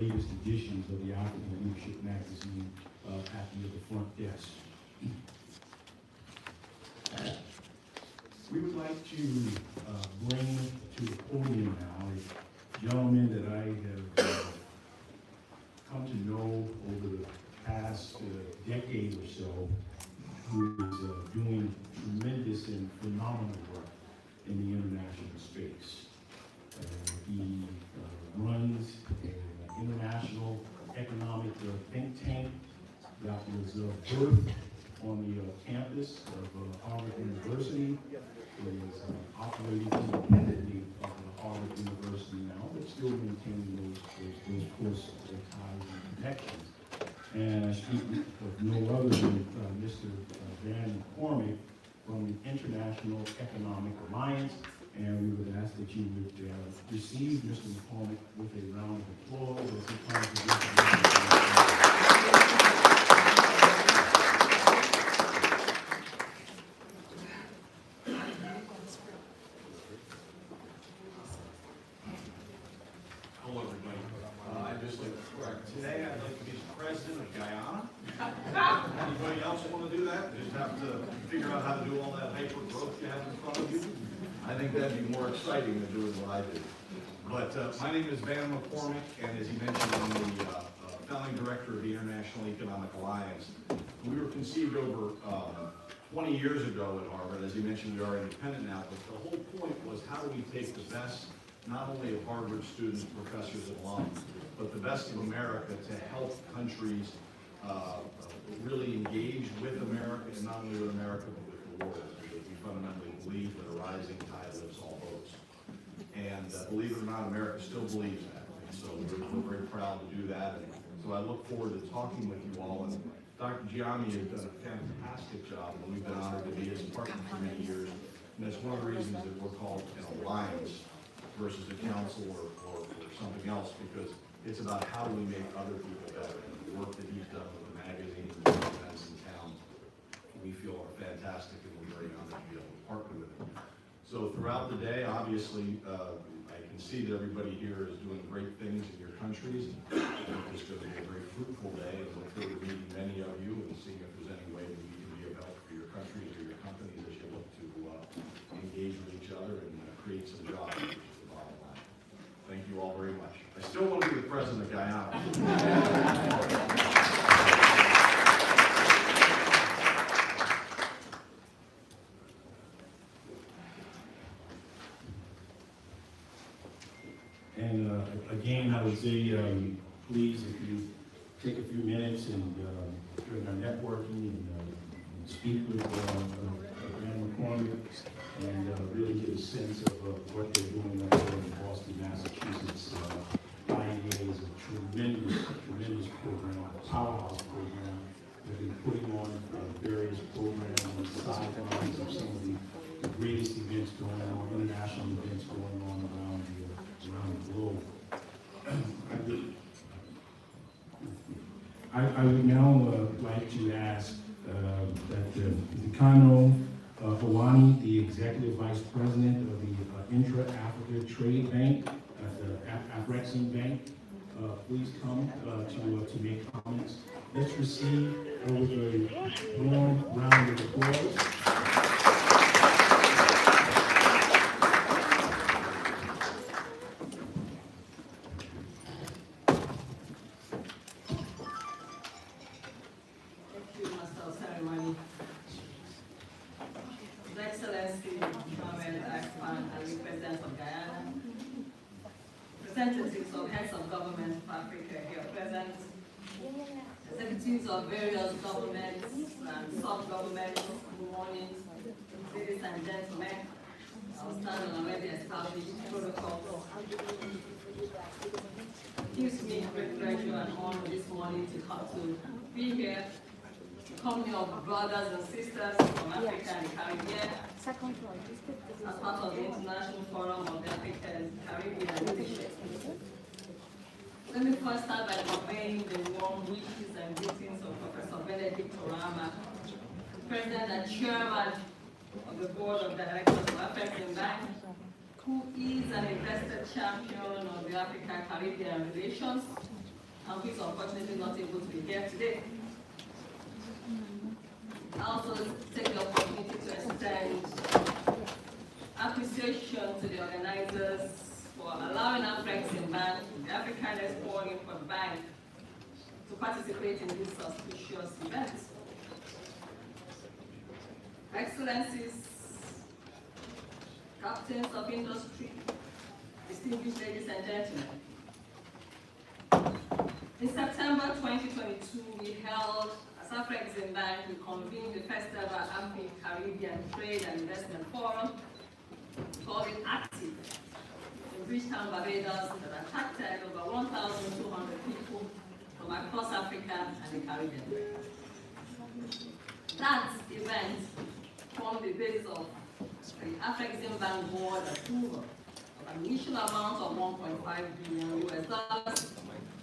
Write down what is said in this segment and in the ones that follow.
latest editions of the African Leadership Magazine at the front desk. We would like to bring to the podium now a gentleman that I have come to know over the past decade or so, who is doing tremendous and phenomenal work in the international space. He runs an international economic think tank that was birthed on the campus of Harvard University. It is operating independently of Harvard University now, but still maintaining those close ties and connections. And I speak of no other than Mr. Van McCormick from the International Economic Alliance. And we would ask that you would receive Mr. McCormick with a round of applause as he comes to this. Hello, everybody. I'd just like to correct. Today, I'd like to be the president of Guyana. Anybody else want to do that? Just have to figure out how to do all that hyper growth you have in front of you. I think that'd be more exciting than doing what I do. But my name is Van McCormick, and as he mentioned, I'm the founding director of the International Economic Alliance. We were conceived over 20 years ago at Harvard. As he mentioned, we are independent now, but the whole point was how do we take the best, not only of Harvard students, professors, and alums, but the best of America to help countries really engage with America, and not only with America, but with the world, because we fundamentally believe that a rising tide lifts all boats. And believe it or not, America still believes that. And so we're very proud to do that. And so I look forward to talking with you all. And Dr. Giammi has done a fantastic job, and we've been honored to be his partner for many years. And that's one of the reasons that we're called an alliance versus a council or something else, because it's about how do we make other people better. And the work that he's done with the magazines and the events in town, we feel are fantastic, and we're very honored to be able to partner with him. So throughout the day, obviously, I can see that everybody here is doing great things in your countries. And I think it's going to be a very fruitful day, and look forward to meeting many of you and seeing if there's any way that we can be of help for your countries or your companies as you look to engage with each other and create some jobs, which is the bottom line. Thank you all very much. I still want to be the president of Guyana. And again, I would say, please, if you take a few minutes and during our networking and speak with Van McCormick and really get a sense of what they're doing up there in Boston, Massachusetts. IEA is a tremendous program, a powerhouse program. They've been putting on various programs on the sidelines of some of the greatest events going on, international events going on around the globe. I would now like to ask that Nkano Hawani, the Executive Vice President of the Intra-Africa Trade Bank, the Afrexim Bank, please come to make comments. Let's receive with a warm round of applause. Representatives of heads of government of Africa here present, executives of various governments and sub-governments, good morning, ladies and gentlemen. I'll stand on already established protocols. It gives me great pleasure and honor this morning to come to be here, a company of brothers and sisters from Africa and the Caribbean, as part of the International Forum of the African and Caribbean Leadership. Let me first start by conveying the warm wishes and greetings of Professor Benedict Orama, President and Chairman of the Board of Directors of Afrexim Bank, who is an invested champion of the African-Caribbean relations, and who is unfortunately not able to be here today. I also take the opportunity to extend appreciation to the organizers for allowing Afrexim Bank, the African Export-Import Bank, to participate in this auspicious event. Excellencies, captains of industry, distinguished ladies and gentlemen. In September 2022, we held, as Afrexim Bank, we convened the first ever Afro-Caribbean Trade and Investment Forum, called it Active, in Bridgetown, Barbados, that attracted over 1,200 people from across Africa and the Caribbean. That event formed the basis of the Afrexim Bank board approval of an initial amount of $1.5 billion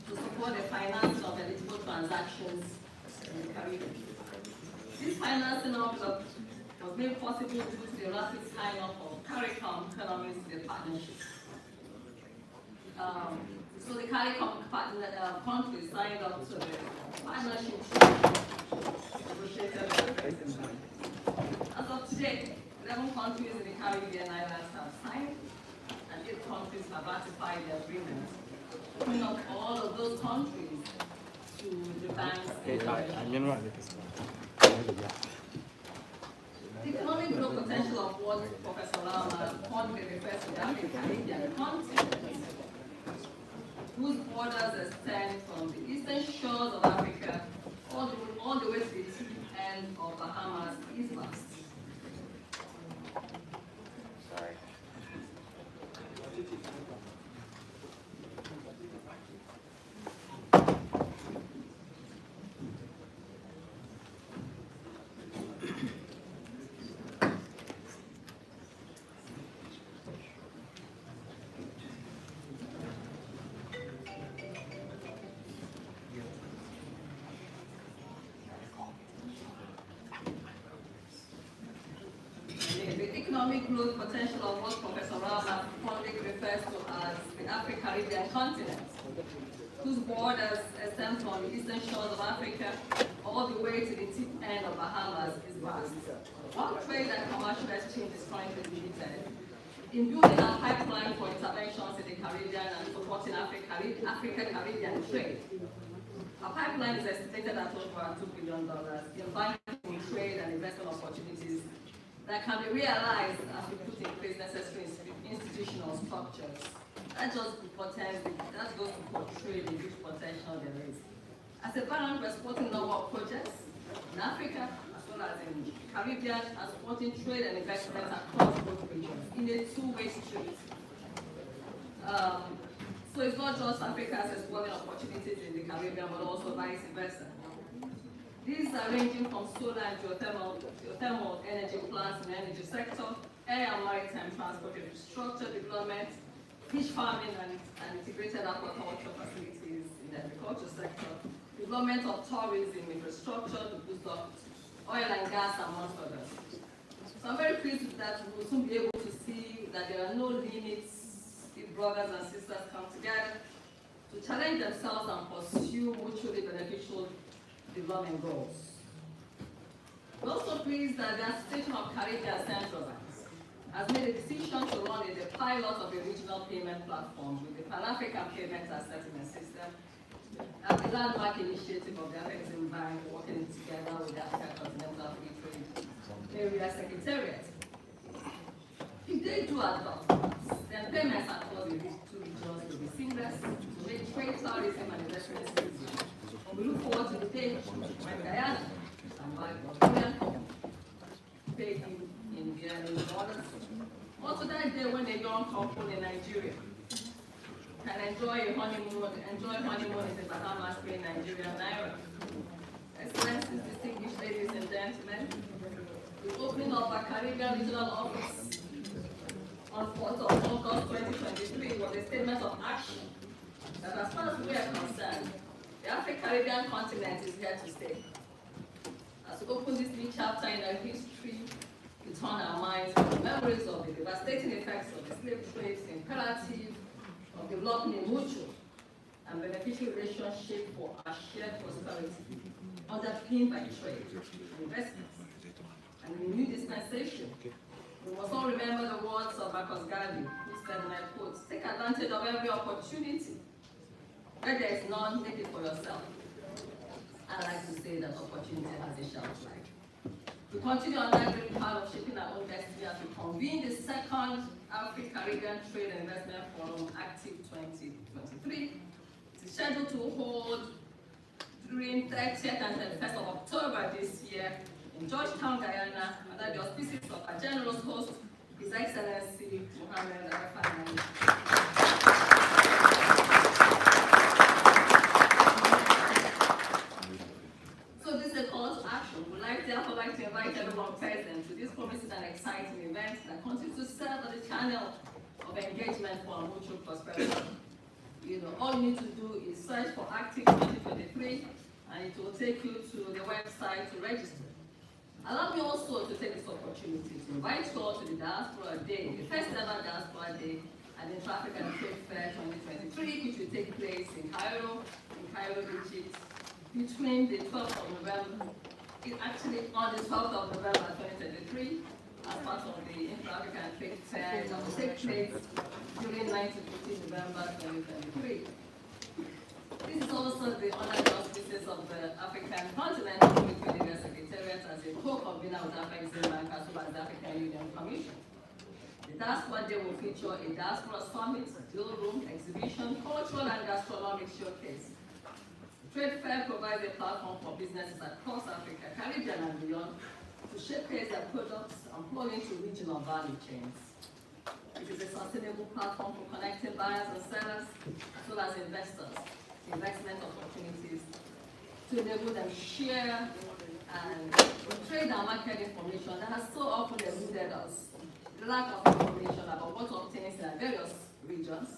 to support the financing of eligible transactions in the Caribbean. This financing envelope was made possible due to the rapid sign-up of CARICOM economies to the partnership. So the CARICOM countries signed up to the partnership negotiated by the President. As of today, 11 countries in the Caribbean islands have signed, and 8 countries have ratified the agreement, opening up all of those countries to the bank's the economic growth potential of what Professor Lama fondly refers to the African-Caribbean continent, whose borders extend from the eastern shores of Africa all the way to the tip end of Bahamas, is vast. Economic growth potential of what Professor Rama fondly refers to as the Afro-Caribbean continent, whose borders extend from the eastern shores of Africa all the way to the tip end of Bahamas, is vast. One trade and commercial exchange is currently limited. In building a pipeline for interventions in the Caribbean and supporting Africa-Caribbean trade, a pipeline is estimated at over $2 billion in banking, trade, and investment opportunities that can be realized as we put in place necessary institutional structures. That goes to portray the huge potential there is. As a bank, we're supporting a number of projects in Africa, as well as in the Caribbean, and supporting trade and investment across both regions in a two-way street. So it's not just Africa's exploring opportunities in the Caribbean, but also vice versa. These are ranging from solar and geothermal energy plants in the energy sector, air and maritime transport infrastructure development, fish farming and integrated aquaculture facilities in the agriculture sector, development of tourism infrastructure to boost up oil and gas, amongst others. So I'm very pleased that we will soon be able to see that there are no limits if brothers and sisters come together to challenge themselves and pursue mutually beneficial development goals. We're also pleased that the Association of Caribbean Central Banks has made a decision to run the pilot of a regional payment platform with the Pan-African Payment and Settlement System, as the landmark initiative of the Afrexim Bank working together with the African Continental Free Trade Area Secretariat. If they do adopt this, then payments across the two regions will be seamless to make trade, tourism, and investment easy. We look forward to the day when Guyana and Guyana pay in Guyana dollars. Also that day when a young couple in Nigeria can enjoy honeymoon in the Bahamas, pay Nigeria naira. Excellencies, distinguished ladies and gentlemen, the opening of a Caribbean regional office on 4th of August 2023 was a statement of action that, as far as we are concerned, the Afro-Caribbean continent is here to stay. As we open this new chapter in our history, we turn our minds to the memories of the devastating effects of the slave trade's imperative of developing a mutual and beneficial relationship for our shared prosperity, underpinned by trade and investments. And in the new dispensation, we must all remember the words of Marcus Garvey, who said, and I quote, "Take advantage of every opportunity. Where there is none, make it for yourself." I like to say that opportunity has a shelf life. We continue on that great part of shaping our own destiny as we convene the second African-Caribbean Trade and Investment Forum, Active 2023. It is scheduled to hold during 30th and 31st of October this year in Georgetown, Guyana, under the auspices of our generous host, His Excellency Mohamed Irfaan. So this is a call to action. We'd therefore like to invite everyone present to this promising and exciting event that continues to serve as a channel of engagement for our mutual prosperity. All you need to do is search for Active 2023, and it will take you to the website to register. Allow me also to take this opportunity to invite you all to the Diaspora Day, the first ever Diaspora Day at the Intra-African Trade Fair 2023, which will take place in Cairo, Egypt, between the 12th of November, actually on the 12th of November 2023, as part of the Intra-African Trade Fair that will take place during 9 to 15 November 2023. This is also the honored auspices of the African Continental Free Trade Area Secretariat as a co-convener with AFEX-Bank as well as the African Union Commission. The Diaspora Day will feature a Diaspora Summit, deal room, exhibition, cultural and gastronomic showcase. The Trade Fair provides a platform for businesses across Africa, Caribbean and beyond to showcase their products and plug into regional value chains. It is a sustainable platform for connecting buyers and sellers, as well as investors, investment opportunities, to enable them share and trade and market information that has so often eluded us. The lack of information about what obtains in our various regions,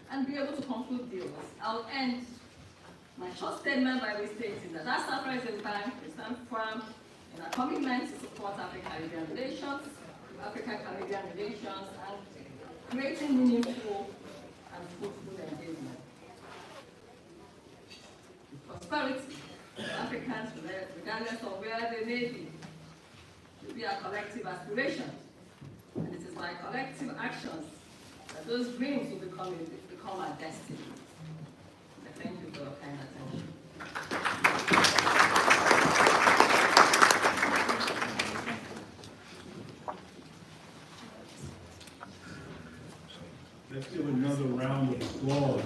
and be able to conclude deals. I'll end my short statement by restating that as AFEX-Bank, we stand firm in our commitment to support African-Caribbean relations, African-Caribbean relations, and creating meaningful and fruitful engagement. Prosperity of Africans, regardless of where they may be, should be our collective aspiration. And it is by collective actions that those dreams will become our destiny. I thank you for your kind attention. Let's give another round of applause.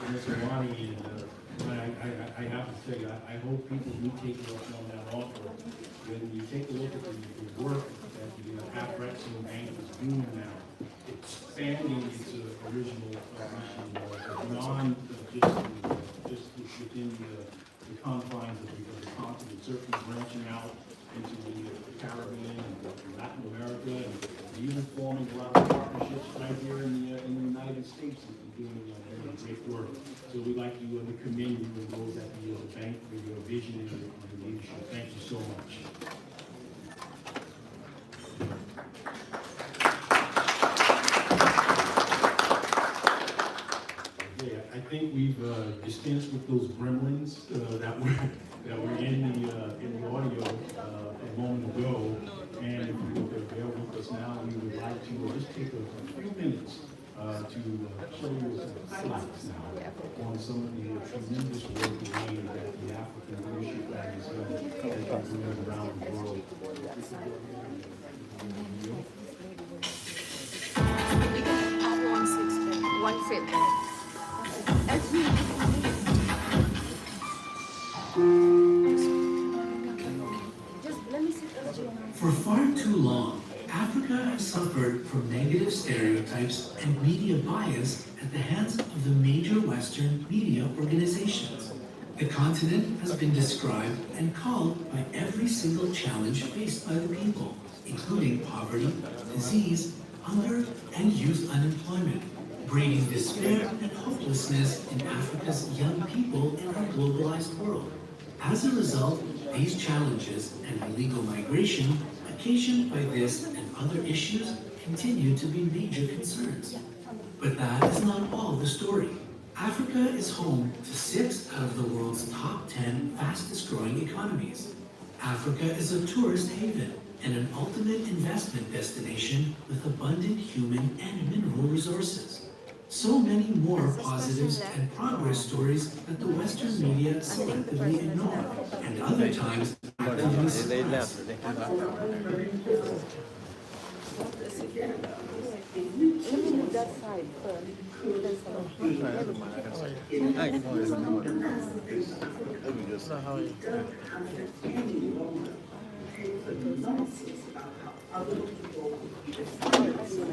Mr. Wani, and I have to say, I hope people do take you up on that offer. When you take a look at the work that the AFEX-Bank is doing now, expanding its original mission beyond just within the confines of the continent, certainly branching out into the Caribbean and Latin America, and even forming a lot of partnerships right here in the United States and doing great work. So we'd like to commend you and those at the bank for your vision and your leadership. Thank you so much. Yeah, I think we've dispensed with those gremlins that were in the audio a moment ago. And if you would bear with us now, we would like to just take a few minutes to show you some highlights now on some of the tremendous work made that the African leadership has been doing around the world. One fit. For far too long, Africa has suffered from negative stereotypes and media bias at the hands of the major Western media organizations. The continent has been described and called by every single challenge faced by the people, including poverty, disease, hunger, and youth unemployment, breeding despair and hopelessness in Africa's young people in our globalized world. As a result, these challenges and illegal migration occasioned by this and other issues continue to be major concerns. But that is not all the story. Africa is home to 6 out of the world's top 10 fastest growing economies. Africa is a tourist haven and an ultimate investment destination with abundant human and mineral resources. So many more positives and progress stories that the Western media selectively ignore, and other times actively suppress.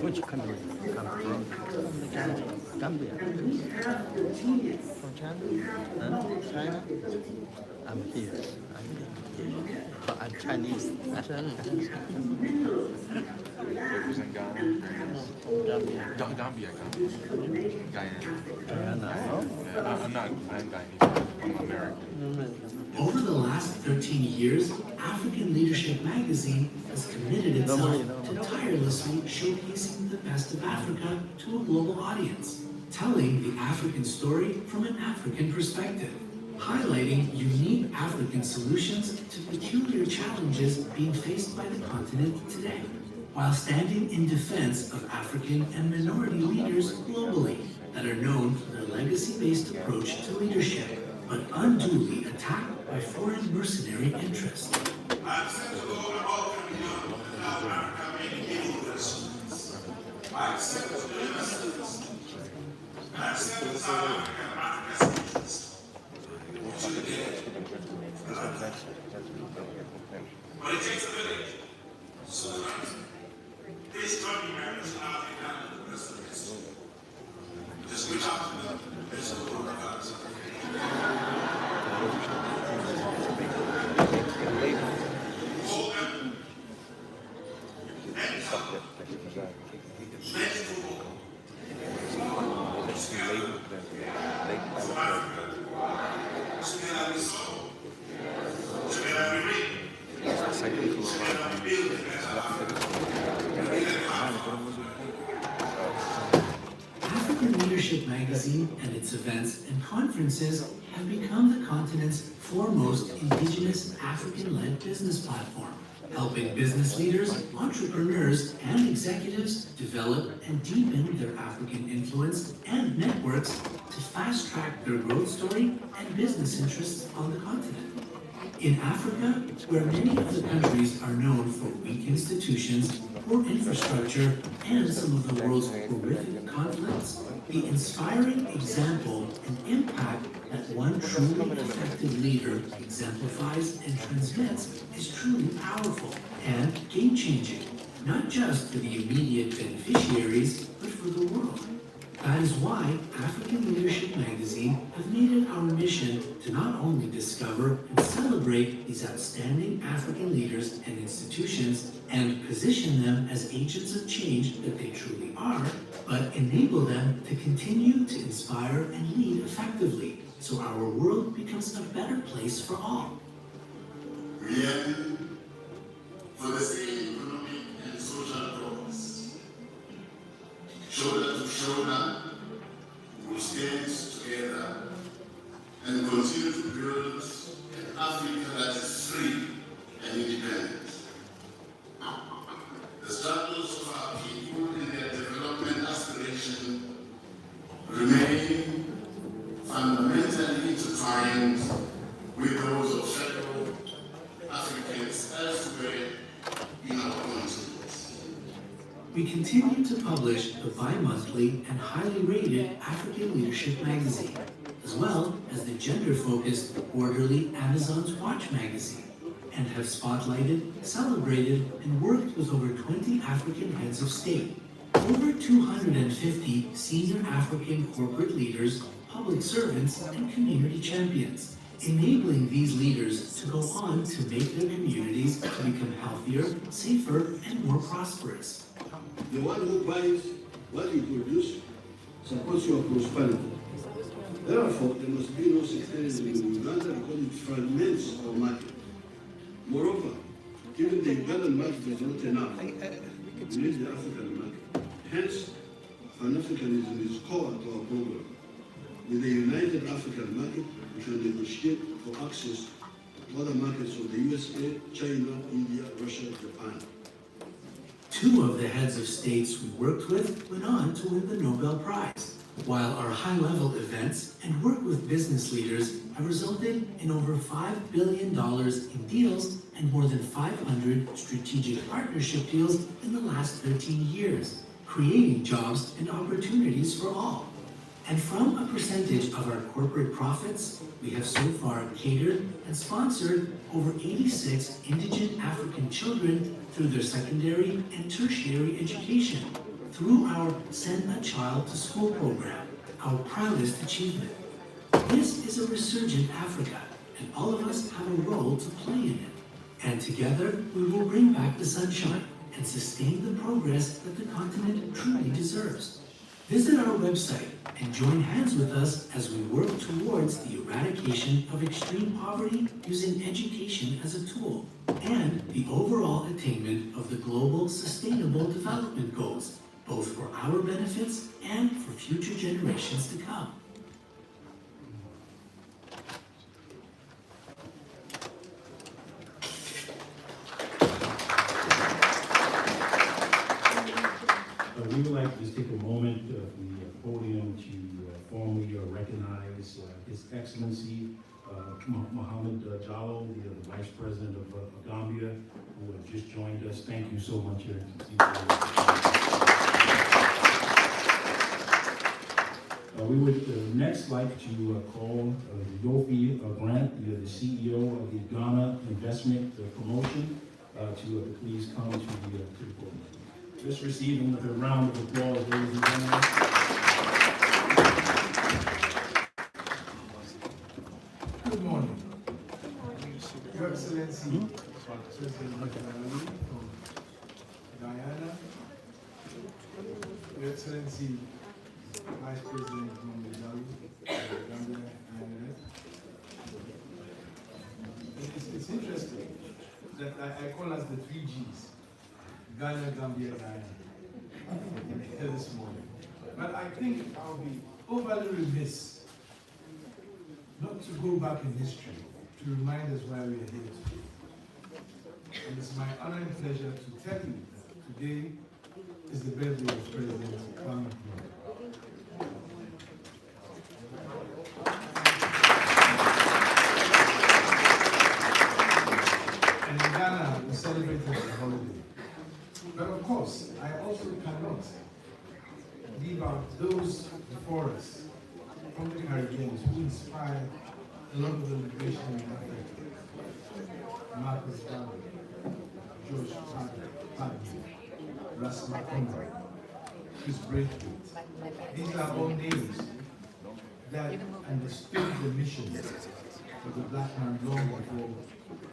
Which country you come from? Gambia. From China? Huh? China? I'm here. I'm Chinese. Represent Ghana. Gambia. Gambia. Guyana. Guyana. Yeah, I'm Guyanese. I'm American. Over the last 13 years, African Leadership magazine has committed itself to tirelessly showcasing the best of Africa to a global audience, telling the African story from an African perspective, highlighting unique African solutions to peculiar challenges being faced by the continent today, while standing in defense of African and minority leaders globally that are known for their legacy-based approach to leadership, but unduly attacked by foreign mercenary interests. But it takes a village. So these country members in Africa and the rest of this, just reach out to them. There's a little bit of African Leadership magazine and its events and conferences have become the continent's foremost indigenous African-led business platform, helping business leaders, entrepreneurs, and executives develop and deepen their African influence and networks to fast-track their growth story and business interests on the continent. In Africa, where many of the countries are known for weak institutions, poor infrastructure, and some of the world's horrific conflicts, the inspiring example and impact that one truly effective leader exemplifies and transmits is truly powerful and game-changing, not just for the immediate beneficiaries, but for the world. That is why African Leadership magazine have made it our mission to not only discover and celebrate these outstanding African leaders and institutions and position them as agents of change that they truly are, but enable them to continue to inspire and lead effectively so our world becomes a better place for all. We aim for the same economic and social progress. Shoulder to shoulder, we will stand together and continue to build an Africa that is free and independent. The struggles of our people and their development aspirations remain fundamentally intertwined with those of fellow Africans elsewhere in our continent. We continue to publish the bi-monthly and highly rated African Leadership magazine, as well as the gender-focused quarterly Amazon's Watch magazine, and have spotlighted, celebrated, and worked with over 20 African heads of state, over 250 senior African corporate leaders, public servants, and community champions, enabling these leaders to go on to make their communities to become healthier, safer, and more prosperous. The one who buys what you produce supports your prosperity. Therefore, there must be no sectarianism in Uganda because it fragments our market. Moreover, even the Ugandan market is not enough. We need the African market. Hence, Pan-Africanism is core to our program. With a united African market, we can negotiate for access to other markets of the USA, China, India, Russia, Japan. Two of the heads of states we worked with went on to win the Nobel Prize, while our high-level events and work with business leaders have resulted in over $5 billion in deals and more than 500 strategic partnership deals in the last 13 years, creating jobs and opportunities for all. And from a percentage of our corporate profits, we have so far catered and sponsored over 86 indigent African children through their secondary and tertiary education, through our Send a Child to School program, our proudest achievement. This is a resurgent Africa, and all of us have a role to play in it. And together, we will bring back the sunshine and sustain the progress that the continent truly deserves. Visit our website and join hands with us as we work towards the eradication of extreme poverty using education as a tool, and the overall attainment of the Global Sustainable Development Goals, both for our benefits and for future generations to come. We would like to just take a moment from the podium to formally recognize His Excellency Mohamed Jallow, the Vice President of Gambia, who has just joined us. Thank you so much, Your Excellency. We would next like to call Yofi Grant, the CEO of the Ghana Investment Promotion, to please come to the podium. Just receiving with a round of applause, ladies and gentlemen. Good morning. Your Excellency, President Mohamed from Guyana, Your Excellency, Vice President Mnangagwa of Gambia, it's interesting that I call us the 3Gs. Ghana, Gambia, Guyana, here this morning. But I think I'll be overly remiss not to go back in history to remind us why we are here today. And it's my honor and pleasure to tell you that today is the birthday of President Kwame Nkrumah. And in Ghana, we celebrated the holiday. But of course, I also cannot leave out those before us from the Caribbean who inspired a lot of the liberation in Africa. Marcus Garvey, George Patton, Ras Macondo, Chris Braithwaite. These are all names that understood the mission of the black man long before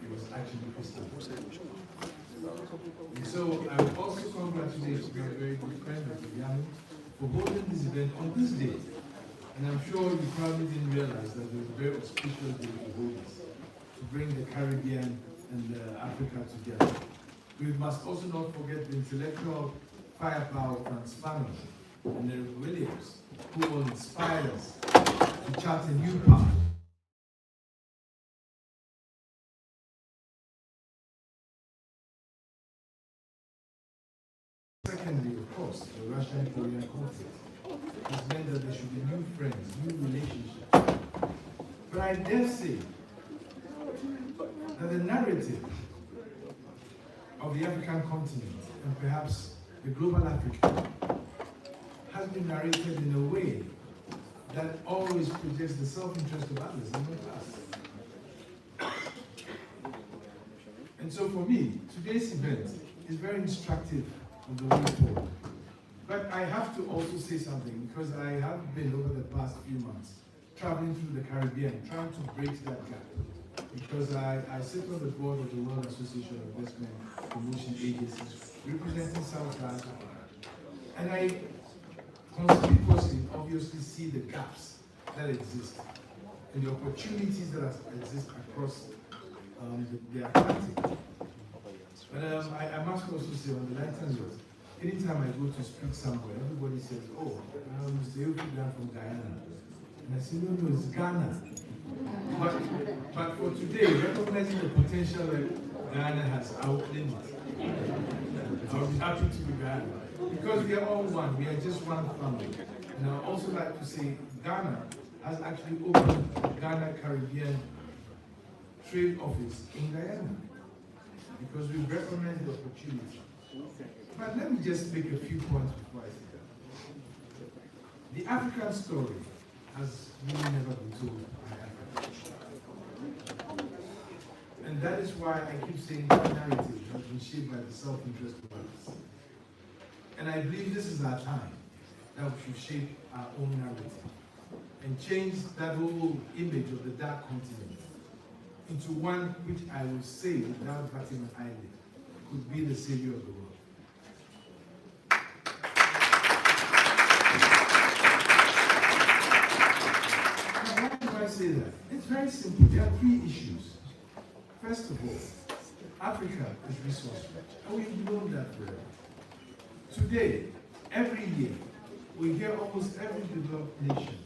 he was actually Christian. And so I would also congratulate my very good friend, Dr. Yami, for holding this event on this day. And I'm sure you probably didn't realize that it was a very auspicious day to hold this, to bring the Caribbean and Africa together. We must also not forget the intellectual firepower of Franz Fanon and Eric Williams, who will inspire us to chart a new path. Secondly, of course, the Russian-Korean conflict has meant that there should be new friends, new relationships. But I dare say that the narrative of the African continent, and perhaps the global Africa, has been narrated in a way that always projects the self-interest of others and not us. And so for me, today's event is very instructive of the way forward. But I have to also say something, because I have been over the past few months traveling through the Caribbean, trying to bridge that gap. Because I sit on the board of the World Association of Investment Promotion Agencies, representing South Africa. And I conspicuously, obviously see the gaps that exist and the opportunities that exist across the Atlantic. But I must also say, on the lighter note, anytime I go to speak somewhere, everybody says, oh, Mr. Irfaan from Guyana. And I say, no, it's Ghana. But for today, recognizing the potential that Ghana has outlined, I'll be happy to be Ghana. Because we are all one, we are just one family. And I also like to say Ghana has actually opened Ghana Caribbean Trade Office in Guyana. Because we recognize the opportunity. But let me just make a few points before I say that. The African story has really never been told by Africa. And that is why I keep saying that narrative has been shaped by the self-interest of others. And I believe this is our time that we should shape our own narrative and change that whole image of the dark continent into one which I will say, without batting an eyelid, could be the savior of the world. Now, why do I say that? It's very simple. There are three issues. First of all, Africa is resource rich, and we've known that forever. Today, every year, we hear almost every developed nation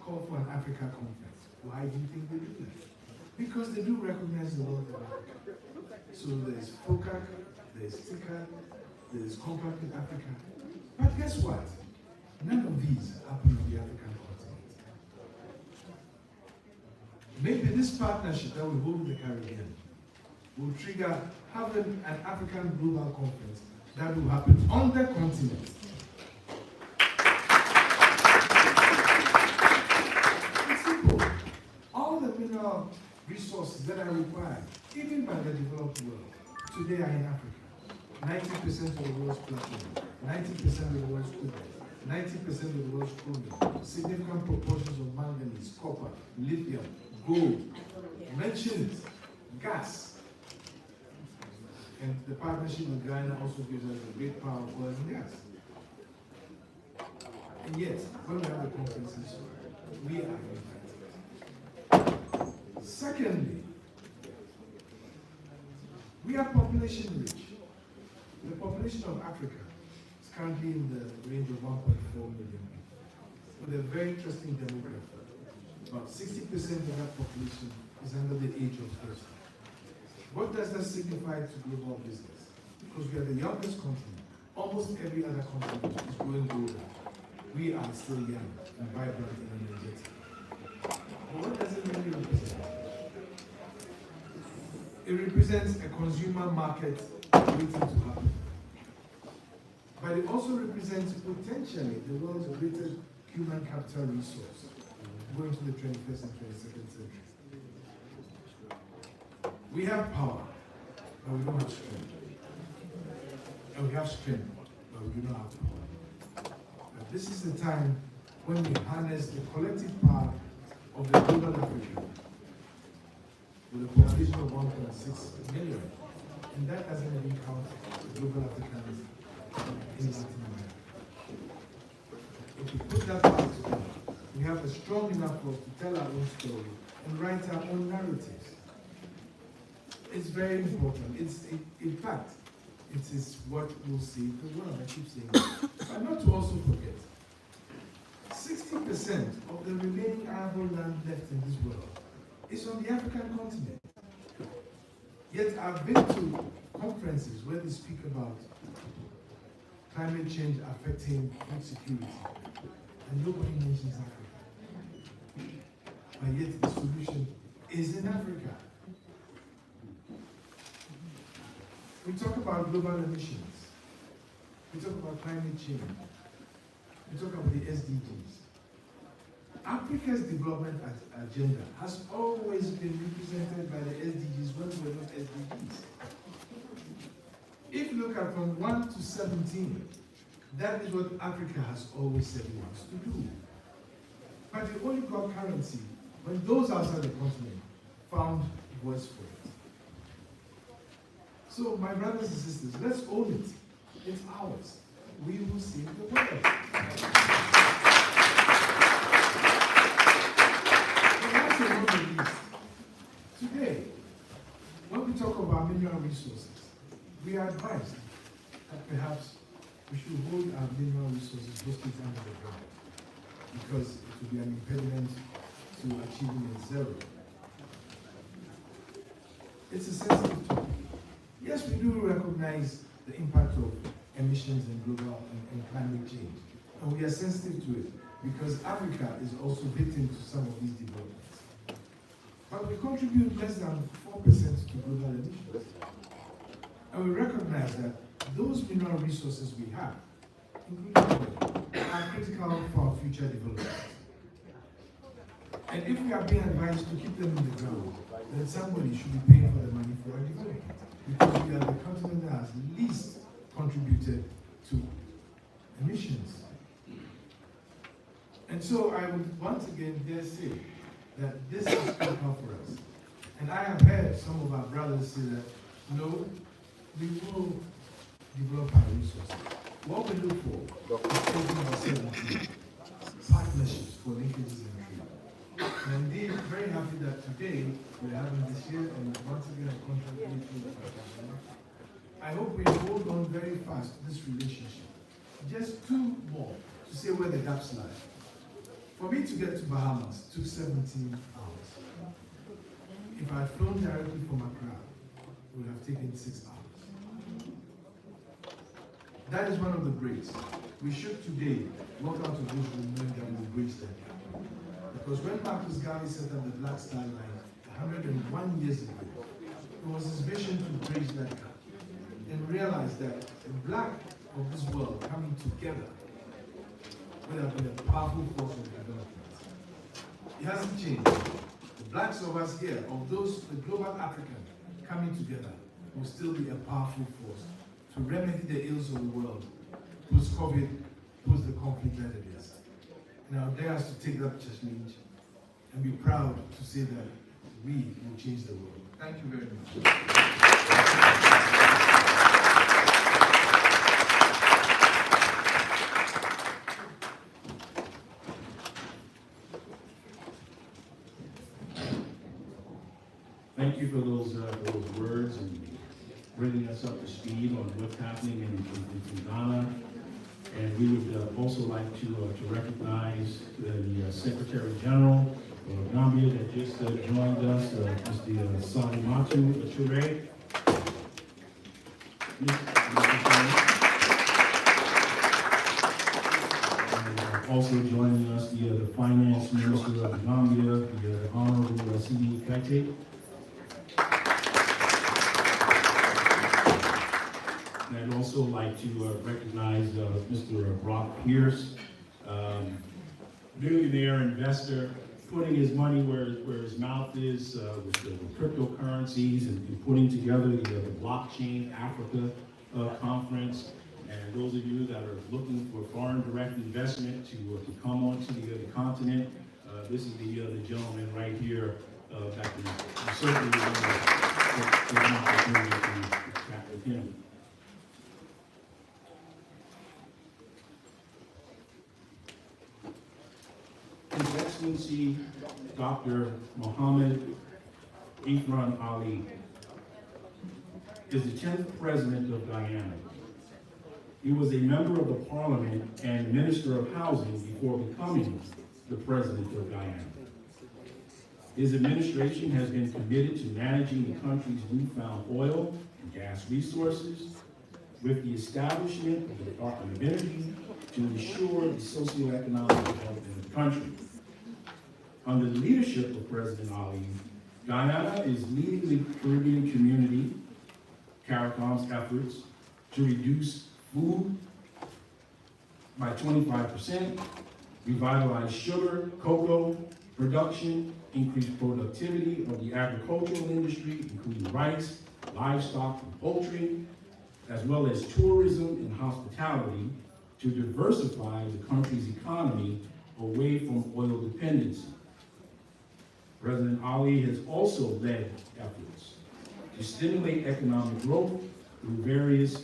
call for an Africa conference. Why do you think they do that? Because they do recognize the world of Africa. So there's FOCAC, there's TICAD, there's Compact in Africa. But guess what? None of these happen on the African continent. Maybe this partnership that we hold in the Caribbean will trigger having an African global conference that will happen on the continent. It's simple. All the mineral resources that are required, even by the developed world, today are in Africa. 90% of the world's platinum, 90% of the world's cobalt, 90% of the world's chromium, significant proportions of manganese, copper, lithium, gold, mentioned gas. And the partnership with Guyana also gives us a great power of oil and gas. And yet, when we have the conferences, we are invited. Secondly, we are population rich. The population of Africa is currently in the range of 1.4 million people, with a very interesting demographic. About 60% of that population is under the age of 30. What does that signify to global business? Because we are the youngest continent. Almost every other continent is growing older. We are still young and vibrant and energetic. But what does it really represent? It represents a consumer market waiting to happen. But it also represents potentially the world's greatest human capital resource going to the 21st and 22nd century. We have power, but we don't have strength. And we have strength, but we do not have power. But this is the time when we harness the collective power of the global Africa with a population of 1.6 million. And that doesn't even count the global Africans in Latin America. If we put that power together, we have a strong enough force to tell our own story and write our own narratives. It's very important. In fact, it is what will save the world. I keep saying that. But not to also forget, 60% of the remaining arable land left in this world is on the African continent. Yet I've been to conferences where they speak about climate change affecting food security, and nobody mentions Africa. But yet the solution is in Africa. We talk about global emissions. We talk about climate change. We talk about the SDGs. Africa's development agenda has always been represented by the SDGs when we were not SDGs. If you look at from 1 to 17, that is what Africa has always said it wants to do. But the only got currency when those outside the continent found voice for it. So, my brothers and sisters, let's own it. It's ours. We will save the world. Today, when we talk about mineral resources, we are advised that perhaps we should supposed to be under the ground because it will be an impediment to achieving net zero. It's a sensitive topic. Yes, we do recognize the impact of emissions and global and climate change, and we are sensitive to it because Africa is also victim to some of these developments. But we contribute less than 4% to global emissions. And we recognize that those mineral resources we have, including oil, are critical for our future development. And if we are being advised to keep them in the ground, then somebody should be paying for the money for our development. Because we are the continent that has least contributed to emissions. And so I would once again dare say that this is critical for us. And I have heard some of our brothers say that, no, we will develop our resources. What we look for is taking ourselves partnerships for linkages and trade. And indeed, very happy that today we're having this year and once again a contract with I hope we hold on very fast to this relationship. Just two more to say where the gaps lie. For me to get to Bahamas took 17 hours. If I had flown directly from Accra, it would have taken 6 hours. That is one of the breaks. We should today walk out of this room knowing that we will bridge that gap. Because when Marcus Garvey set up the Black Star Line 101 years ago, it was his vision to bridge that gap and realize that the black of this world coming together would have been a powerful force of development. It hasn't changed. The blacks of us here, of those, the global African coming together, will still be a powerful force to remedy the ills of the world, post-COVID, post the conflict that it is. And I would dare us to take that challenge and be proud to say that we will change the world. Thank you very much. Thank you for those words and bringing us up to speed on what's happening in Ghana. And we would also like to recognize the Secretary General of Gambia that just joined us, Mr. Salimatu Toure. Also joining us, the Finance Minister of Gambia, the Honorable Sidi Kite. And I'd also like to recognize Mr. Brock Pierce, billionaire investor, putting his money where his mouth is with the cryptocurrencies and putting together the Blockchain Africa conference. And those of you that are looking for foreign direct investment to come onto the continent, this is the gentleman right here that can certainly take an opportunity to chat with him. His Excellency, Dr. Mohamed Irfaan Ali is the 10th President of Guyana. He was a member of the Parliament and Minister of Housing before becoming the President of Guyana. His administration has been committed to managing the country's newfound oil and gas resources with the establishment of the Department of Energy to ensure the socioeconomic development of the country. Under the leadership of President Ali, Guyana is leading the Caribbean community, CARICOM's efforts to reduce food by 25%, revitalize sugar, cocoa production, increase productivity of the agricultural industry, including rice, livestock, and poultry, as well as tourism and hospitality to diversify the country's economy away from oil dependency. President Ali has also led efforts to stimulate economic growth through various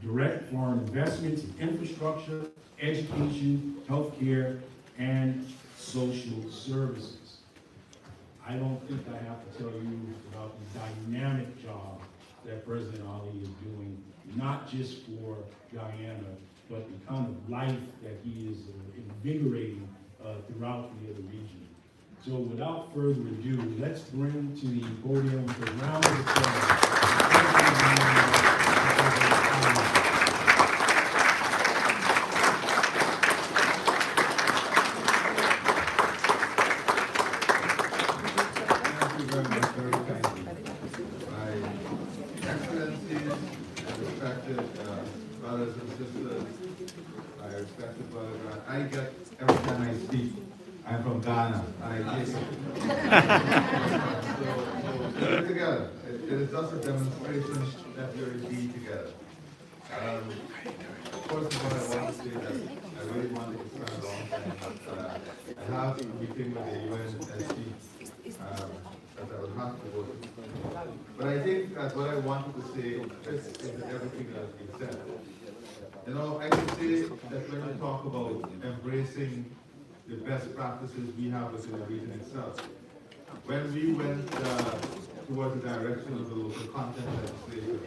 direct foreign investments in infrastructure, education, healthcare, and social services. I don't think I have to tell you about the dynamic job that President Ali is doing, not just for Guyana, but the kind of life that he is invigorating throughout the other region. So without further ado, let's bring to the podium the round of applause. Brothers and sisters, I respect the brother. I get every time I speak, I'm from Ghana, and I get so we're together. It is just a demonstration that we are indeed together. First of all, I want to say that I really wanted to spend a long time. I have a meeting with the UNSC that I will have to go to. But I think that what I wanted to say fits into everything that has been said. You know, I can say that when we talk about embracing the best practices we have within the region itself, when we went towards the direction of the local content legislation,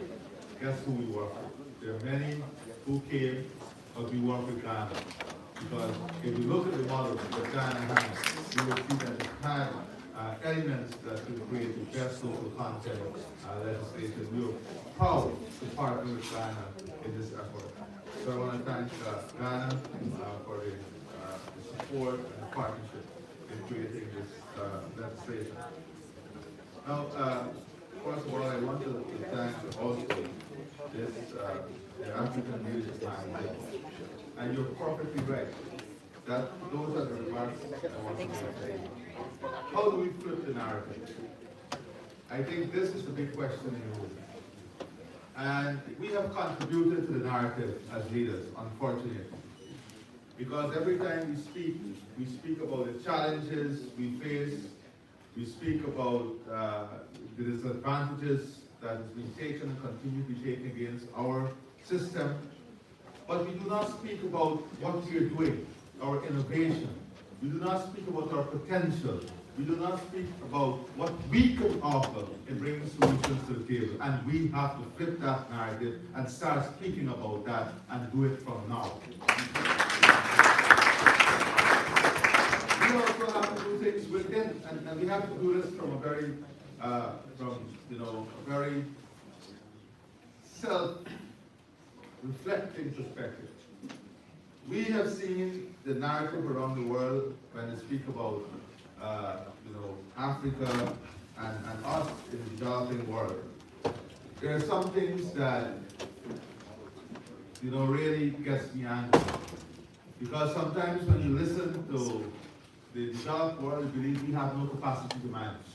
guess who we work with? There are many who came, but we work with Ghana. Because if you look at the model that Ghana has, you will see that it had elements that could create the best local content legislation. We are proud to partner with Ghana in this effort. So I want to thank Ghana for the support and partnership in creating this legislation. Now, first of all, I want to thank also this the African Music Magazine. And you're perfectly right. That those are the remarks I want to make. How do we flip the narrative? I think this is the big question in the room. And we have contributed to the narrative as leaders, unfortunately. Because every time we speak about the challenges we face, we speak about the disadvantages that has been taken and continue to be taken against our system. But we do not speak about what we are doing, our innovation. We do not speak about our potential. We do not speak about what we can offer in bringing solutions to the table. And we have to flip that narrative and start speaking about that and do it from now. We also have to do things within, and we have to do this from a very, very self-reflecting perspective. We have seen the narrative around the world when they speak about Africa and us in the developing world. There are some things that really gets me angry. Because sometimes when you listen to the developed world, you believe we have no capacity to manage.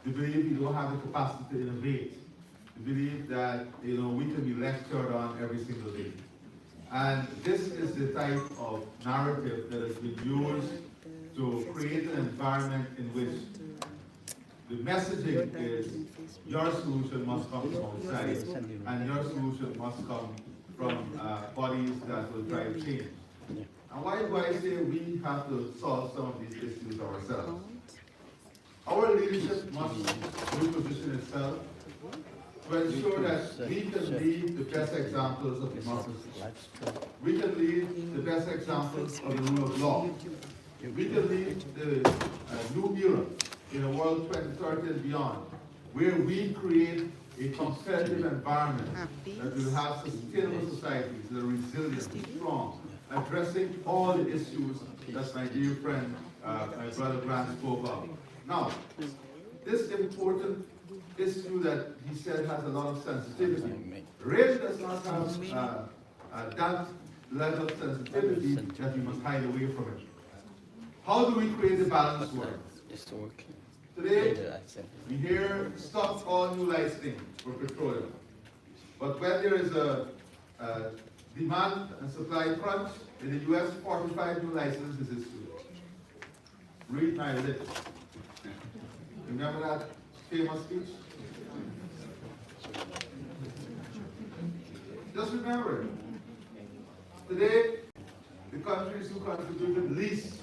You believe we don't have the capacity to innovate. You believe that we can be lectured on every single day. And this is the type of narrative that has been used to create an environment in which the messaging is your solution must come from outside and your solution must come from bodies that will drive change. And why do I say we have to solve some of these issues ourselves? Our leadership must reposition itself to ensure that we can lead the best examples of democracy. We can lead the best examples of the rule of law. We can lead the new era in a world 2030 and beyond, where we create a competitive environment that will have sustainable societies that are resilient, strong, addressing all the issues that my dear friend, my brother Grant spoke of. Now, this important issue that he said has a lot of sensitivity really does not have that level of sensitivity that we must hide away from it. How do we create a balanced world? Today, we hear stop all new licensing for petroleum. But when there is a demand and supply crunch, in the US, 45 new licenses is issued. Read my lips. Remember that famous speech? Just remember it. Today, the countries who contributed least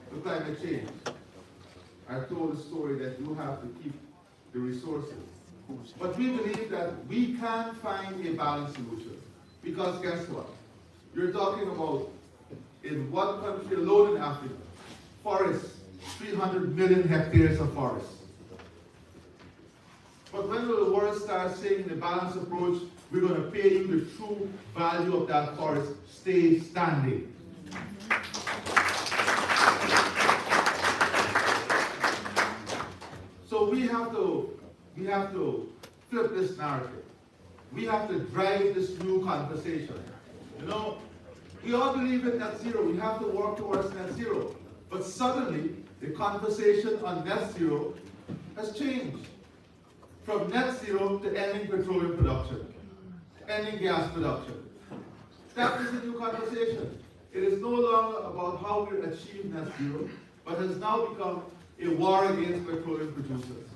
to climate change are told a story that you have to keep the resources. But we believe that we can find a balanced solution. Because guess what? You're talking about, in one country alone in Africa, forests, 300 million hectares of forests. But when will the world start saying the balanced approach, we're going to pay you the true value of that forest, stay standing? So we have to flip this narrative. We have to drive this new conversation. You know, we all believe in net zero. We have to work towards net zero. But suddenly, the conversation on net zero has changed. From net zero to ending petroleum production, ending gas production. That is a new conversation. It is no longer about how we achieve net zero, but has now become a war against petroleum producers,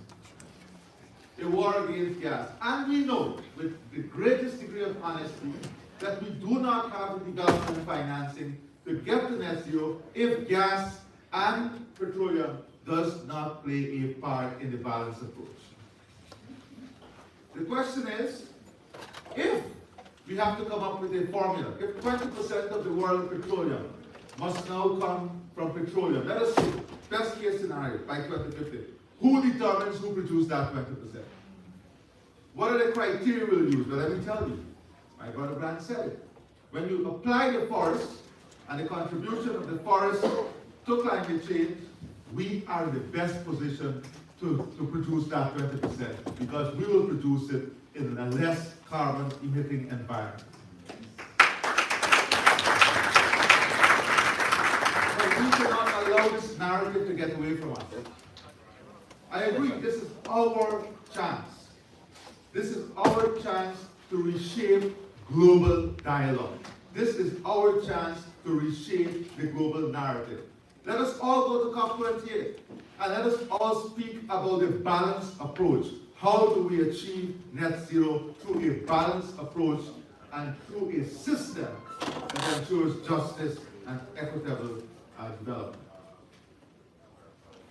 a war against gas. And we know, with the greatest degree of honesty, that we do not have the development financing to get to net zero if gas and petroleum does not play a part in the balanced approach. The question is, if we have to come up with a formula, if 20% of the world petroleum must now come from petroleum, let us say, best case scenario, by 2050, who determines who produced that 20%? What are the criteria we'll use? Well, let me tell you. My brother Brand said it. When you apply the forest and the contribution of the forest to climate change, we are in the best position to produce that 20% because we will produce it in a less carbon emitting environment. But we cannot allow this narrative to get away from us. I agree, this is our chance. This is our chance to reshape global dialogue. This is our chance to reshape the global narrative. Let us all go to COP28 and let us all speak about a balanced approach. How do we achieve net zero through a balanced approach and through a system that ensures justice and equitable development?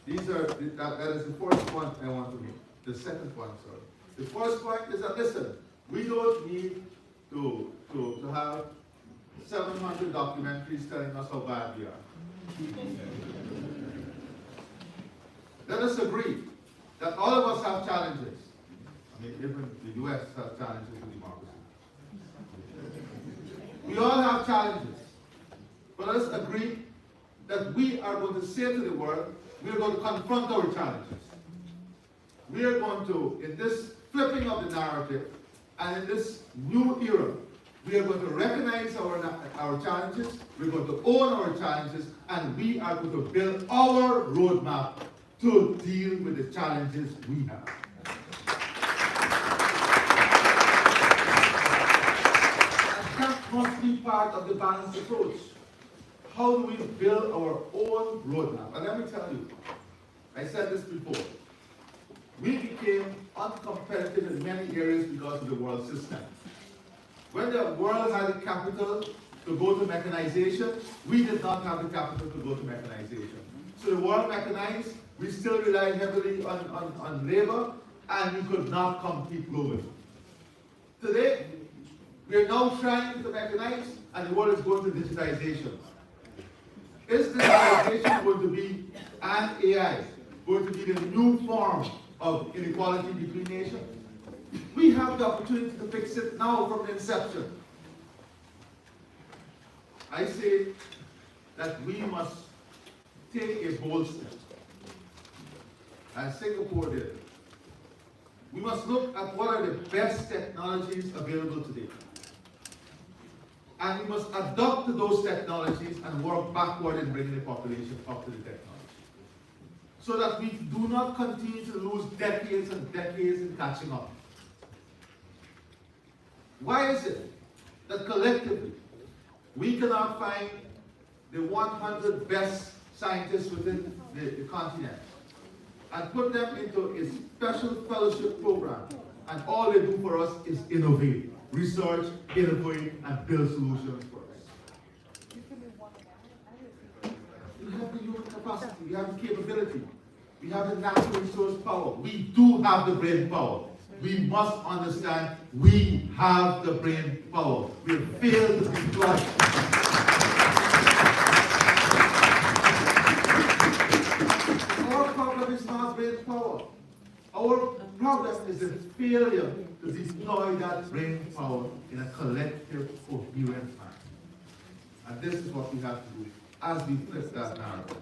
That is the first point I want to make. The second point, sorry. The first point is that, listen, we don't need to have 700 documentaries telling us how bad we are. Let us agree that all of us have challenges. I mean, even the US has challenges with democracy. We all have challenges. But let us agree that we are going to say to the world, we are going to confront our challenges. We are going to, in this flipping of the narrative, and in this new era, we are going to recognize our challenges, we're going to own our challenges, and we are going to build our roadmap to deal with the challenges we have. And that must be part of the balanced approach. How do we build our own roadmap? And let me tell you, I said this before, we became uncompetitive in many areas because of the world system. When the world had the capital to go to mechanization, we did not have the capital to go to mechanization. So the world mechanized, we still relied heavily on labor, and we could not compete globally. Today, we are now trying to mechanize, and the world is going to digitization. Is digitization going to be, and AI, going to be the new form of inequality between nations? We have the opportunity to fix it now from the inception. I say that we must take a bold step, as Singapore did. We must look at what are the best technologies available today. And we must adopt to those technologies and work backward in bringing the population up to the technology. So that we do not continue to lose decades and decades in catching up. Why is it that collectively we cannot find the 100 best scientists within the continent and put them into a special fellowship program, and all they do for us is innovate, research, innovate, and build solutions for us? We have the human capacity, we have the capability, we have the natural resource power, we do have the brain power. We must understand we have the brain power. We have failed to deploy. Our problem is not brain power. Our problem is the failure to deploy that brain power in a collective, coherent manner. And this is what we have to do as we flip that narrative.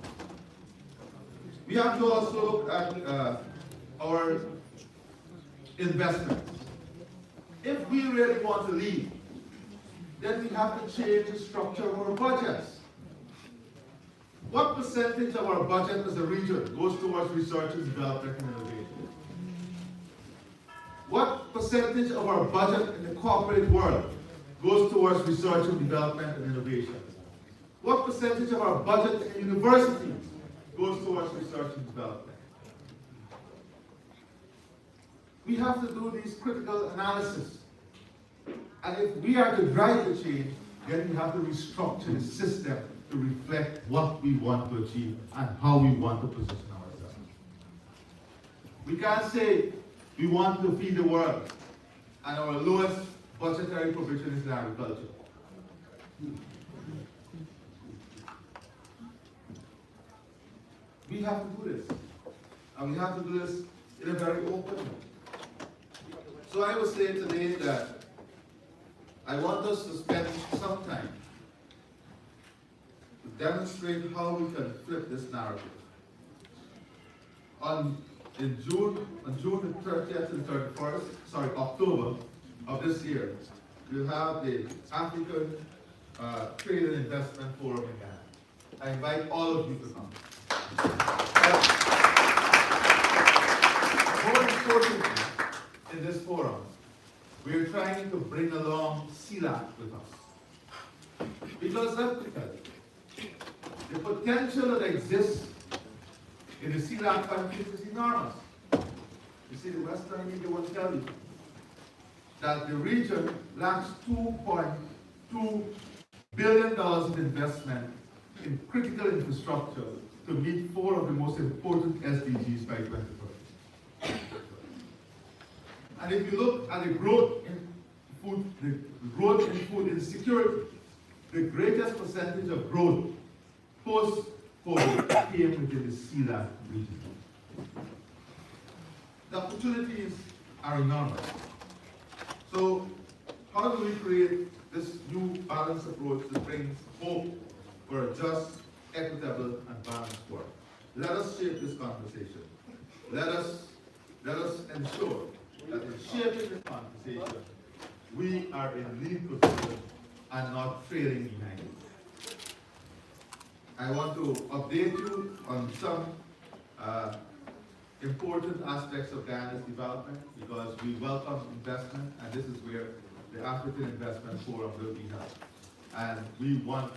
We have to also look at our investments. If we really want to lead, then we have to change the structure of our budgets. What percentage of our budget as a region goes towards research and development and innovation? What percentage of our budget in the corporate world goes towards research and development and innovation? What percentage of our budget in universities goes towards research and development? We have to do these critical analysis. And if we are to drive the change, then we have to restructure the system to reflect what we want to achieve and how we want to position ourselves. We can't say we want to feed the world and our lowest budgetary provision is in agriculture. We have to do this. And we have to do this in a very open way. So I would say today that I want us to spend some time to demonstrate how we can flip this narrative. On June the 30th and 31st, October of this year, we'll have the African Trade and Investment Forum in Ghana. I invite all of you to come. More importantly, in this forum, we are trying to bring along CELAC with us. Because the potential that exists in the CELAC countries is enormous. You see, the Western media will tell you that the region lacks $2.2 billion of investment in critical infrastructure to meet 4 of the most important SDGs by 2030. And if you look at the growth in food insecurity, the greatest percentage of growth post-COVID came within the CELAC region. The opportunities are enormous. So, how do we create this new balanced approach that brings hope for a just, equitable, and balanced world? Let us shape this conversation. Let us ensure that in shaping this conversation, we are in lead position and not trailing behind it. I want to update you on some important aspects of Ghana's development because we welcome investment, and this is where the African Investment Forum will be held. And we want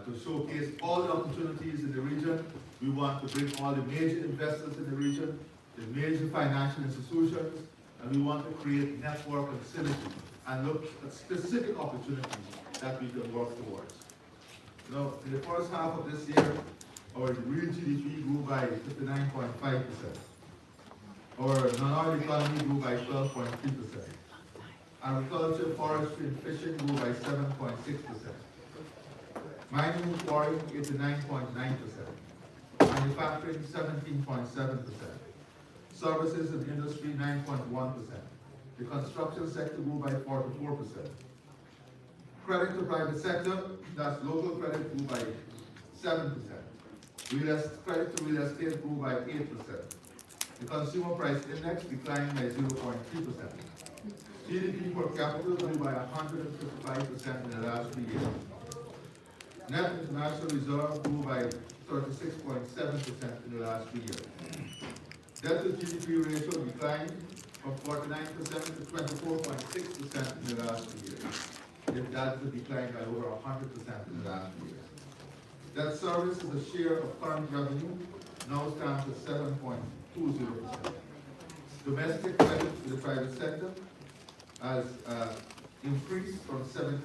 to showcase all the opportunities in the region. We want to bring all the major investors in the region, the major financial institutions, and we want to create network and synergy and look at specific opportunities that we can work towards. You know, in the first half of this year, our real GDP grew by 59.5%. Our non-oil economy grew by 12.3%. Agriculture, forestry, and fishing grew by 7.6%. Mining and quarrying, 89.9%. Manufacturing, 17.7%. Services and industry, 9.1%. The construction sector grew by 44%. Credit to private sector, that's local credit, grew by 7%. Credit to real estate grew by 8%. The consumer price index declined by 0.3%. GDP per capita grew by 155% in the last 3 years. Net international reserve grew by 36.7% in the last 3 years. Debt to GDP ratio declined from 49% to 24.6% in the last 2 years. That's a decline by over 100% in the last 2 years. Debt service as a share of current revenue now stands at 7.20%. Domestic credit to the private sector has increased from 75%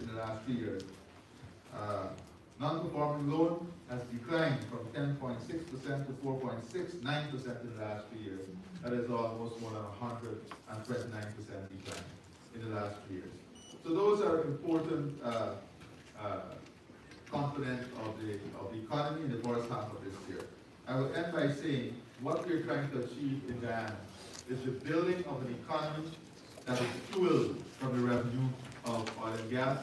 in the last 3 years Non-performing loan has declined from 10.6% to 4.69% in the last 3 years. That is almost more than 129% decline in the last 3 years. So those are important components of the economy in the first half of this year. I will end by saying what we're trying to achieve in Guyana is the building of an economy that is fueled from the revenue of oil and gas,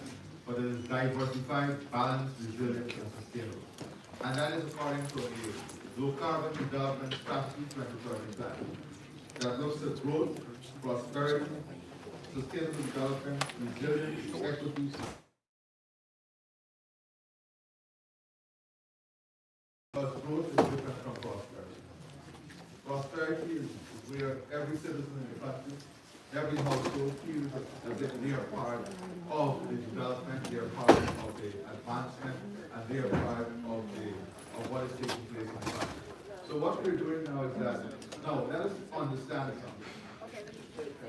but it is diversified, balanced, resilient, and sustainable. And that is according to a low carbon development strategy 2030 plan that looks at growth, prosperity, sustainable development, resilience, equity. Because growth is different from prosperity. Prosperity is where every citizen in the country, every household feels that they are part of the development, they are part of the advancement, and they are part of what is taking place in the country. So what we're doing now is that, now let us understand something.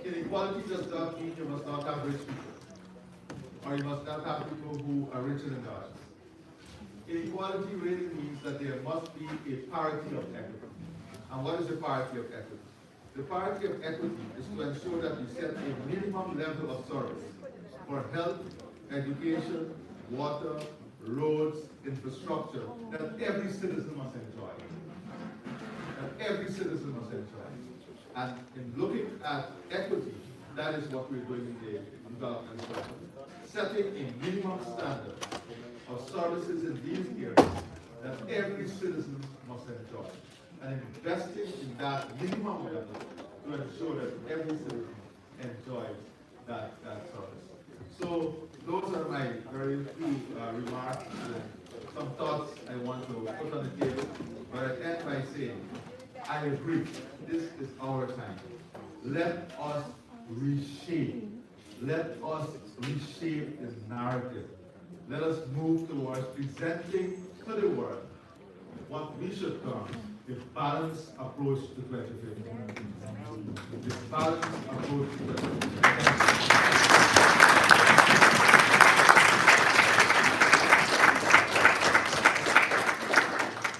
Inequality does not mean you must not have rich people, or you must not have people who are richer than others. Inequality really means that there must be a parity of equity. And what is the parity of equity? The parity of equity is to ensure that we set a minimum level of service for health, education, water, roads, infrastructure that every citizen must enjoy. That every citizen must enjoy. And in looking at equity, that is what we're doing in the development sector. Setting a minimum standard of services in these areas that every citizen must enjoy. And investing in that minimum level to ensure that every citizen enjoys that service. So those are my very few remarks and some thoughts I want to put on the table. But I end by saying, I agree, this is our time. Let us reshape. Let us reshape the narrative. Let us move towards presenting to the world what we should term the balanced approach to 2050. The balanced approach to 2050.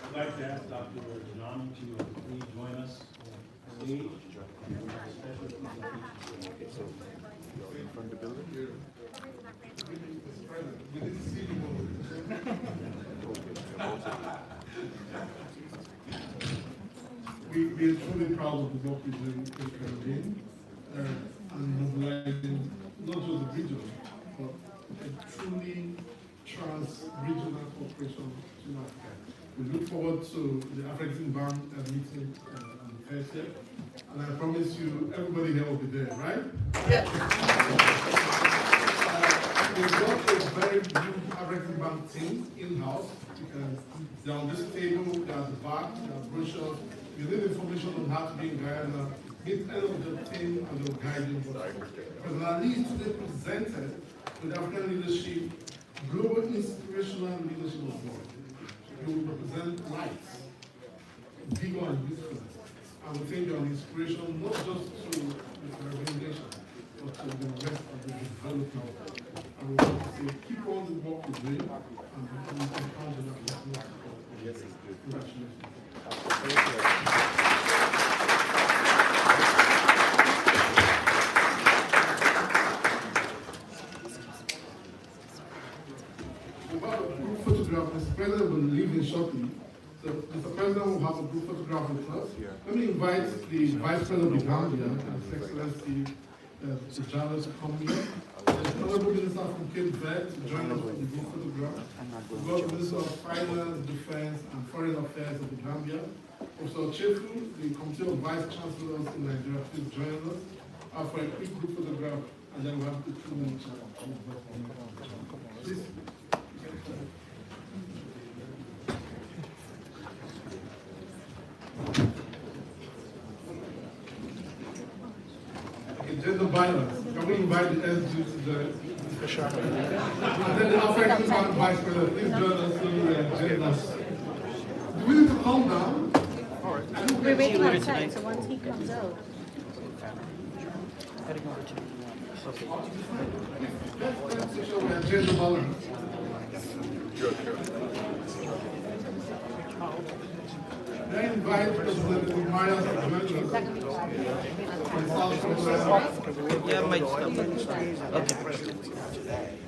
I'd like to ask Dr. Johnny to please join us on stage. From the building? We didn't see you. We are truly proud of the work we're doing in the Caribbean and mobilizing not just the region, but a truly trans-regional cooperation in Africa. We look forward to the African Bank meeting on the 30th, and I promise you, everybody here will be there, right? Yes. We've got a very good African Bank team in-house because they're on this table, they're at the back, there are brochures. You need information on how to be in Guyana, get any of the team and they'll guide you. Because at least today presented with African leadership, global inspirational leadership of God. You will represent rights, vigor and usefulness. And we think you're an inspiration not just to the Caribbean nation, but to the rest of the developing world. And we want to say, keep on the work we're doing, and we can count on that. Yes, it's good. Congratulations. Mr. President will leave in shortly. So Mr. President will have a group photograph with us. Let me invite the Vice President of Gambia, His Excellency the journalist to come here. There's Honorable Minister from Cape Verde to join us for the group photograph. We've got the Minister of Finance, Defense and Foreign Affairs of the Gambia. Professor Chefu, the Committee of Vice Chancellors in Nigeria, please join us for a quick group photograph, and then we'll have the 2-minute chat. Please. Gender balance. Can we invite the SG to the and then the African Vice President, please join us in the gender. Do we need to calm down? We're waiting outside, so once he comes out. Let's make sure we have gender balance. I invite President Miles to join us. Yeah, my stuff. Okay.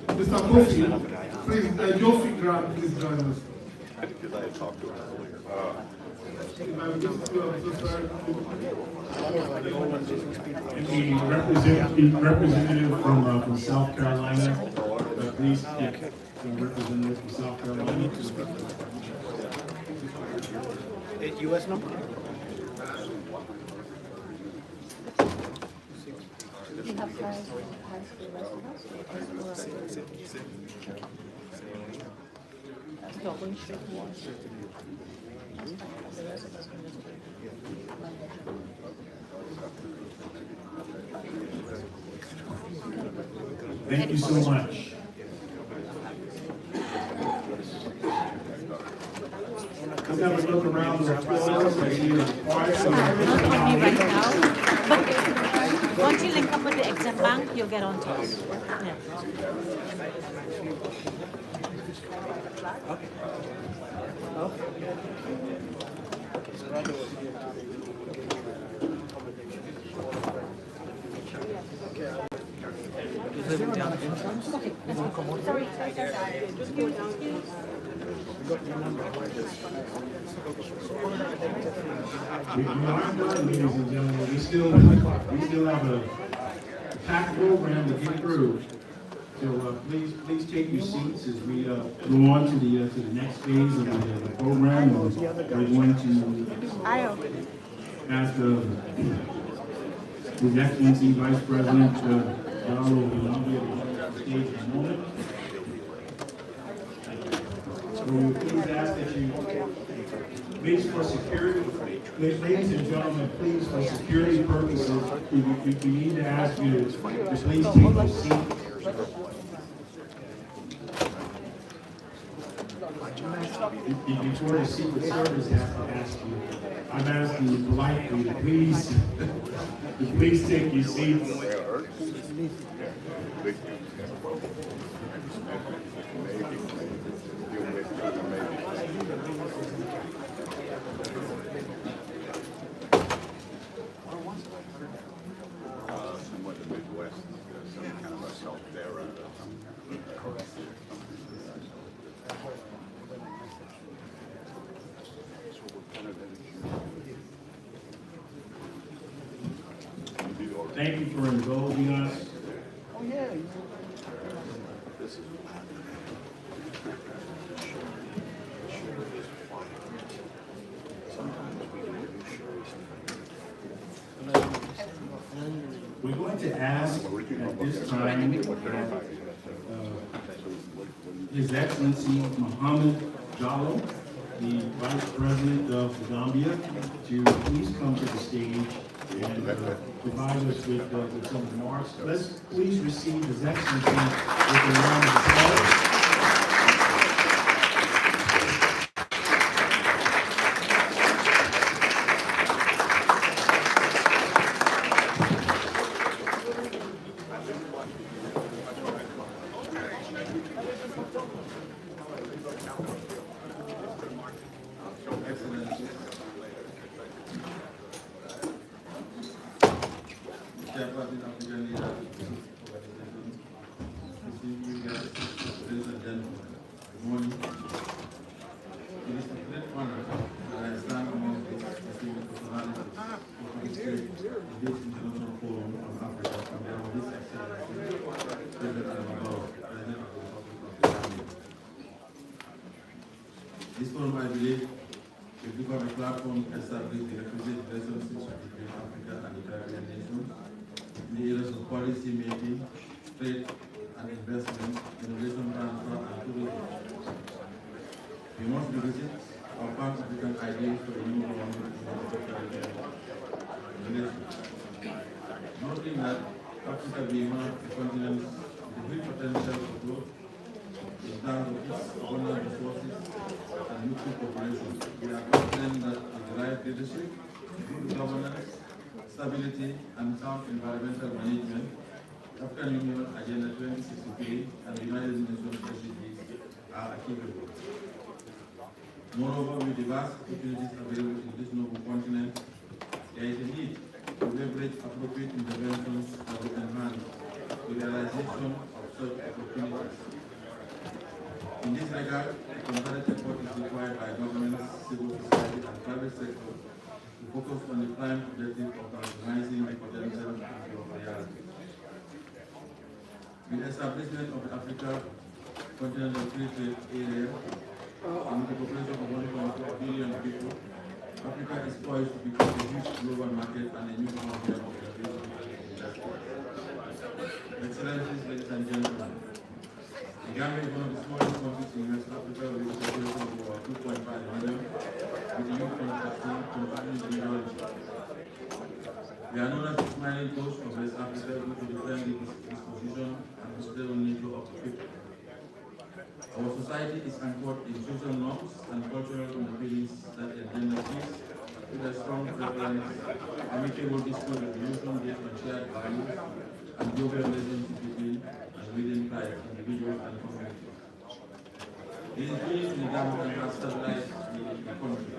Mr. Kofi, please, Jofi Grant, please join us. Because I had talked to her earlier. The representative from South Carolina, please, the representative from South Carolina. US number? You have high school residence? That's going straight to Washington. That's fine. The residence can just Thank you so much. Let's have a look around the applause. I see a choir. not on me right now, but once you link up with the exam bank, you'll get on to us. Yeah. Sorry. We aren't done, ladies and gentlemen. We still have a packed program to get through. So please take your seats as we go on to the next phase of the program. And we're going to ask His Excellency Vice President Donald of Columbia to come to the stage in a moment. So we please ask that you, please for security, ladies and gentlemen, please for security purposes, we need to ask you to please take your seat. Before the Secret Service has to ask you, I'm asking you politely to please take your seats. Somewhat the Midwest, some kind of a self-there. Thank you for indulging us. Oh, yeah. We're going to ask at this time His Excellency Mohamed Jallow, the Vice President of the Gambia, to please come to the stage and provide us with some remarks. Let's please receive His Excellency with a round of applause. This forum, I believe, will become a platform to establish the requisite relationships between Africa and the Caribbean nations in the areas of policy making, trade and investment, innovation transfer, and tourism. We must revisit our Pan-African ideas for a new government in the Caribbean relations. Noting that Africa being one of the continents with great potential for growth in terms of its abundant resources and youthful population, we are confident that with the right leadership, good governance, stability, and sound environmental management, African Union Agenda 2063 and the United Nations SDGs are achievable. Moreover, with the vast opportunities available in this noble continent, there is a need to leverage appropriate interventions that will enhance the realization of such opportunities. In this regard, a concerted effort is required by governments, civil society, and private sector to focus on the prime objective of maximizing the potential of reality. With the establishment of the Africa Continental Free Trade Area, and with a population of 1.4 billion people, Africa is poised to become a huge global market and a new frontier of innovation and industry. Excellencies, ladies and gentlemen, the Gambia is one of the smallest countries in West Africa with a population of over 2.5 million, with a youth contributing to technology. We are known as the smiling coast of West Africa due to the friendly disposition and hospitable nature of the people. Our society is anchored in social norms and cultural underpinnings that engender peace with a strong preference, amicable dispute resolution based on shared values, and global relations between and within private individuals and communities. These units in the government have stabilized the country.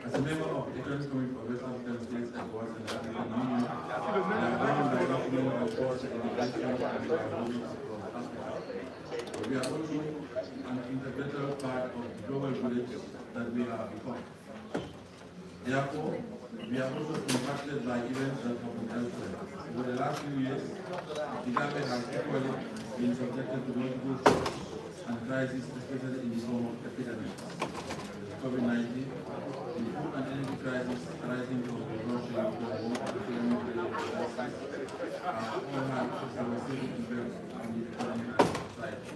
As a member of the Economic Committee of West African States and West and African Union, I am bound by document of force and education and development across Africa. But we are also an integral part of the global village that we have become. Therefore, we are also impacted by events that happen elsewhere. Over the last few years, the Gambia has equally been subjected to multiple shocks and crises, especially in the form of epidemics. COVID-19, the food and energy crisis arising from the Russia-Ukraine war and the economic crisis have all had devastating effects on the economy and society.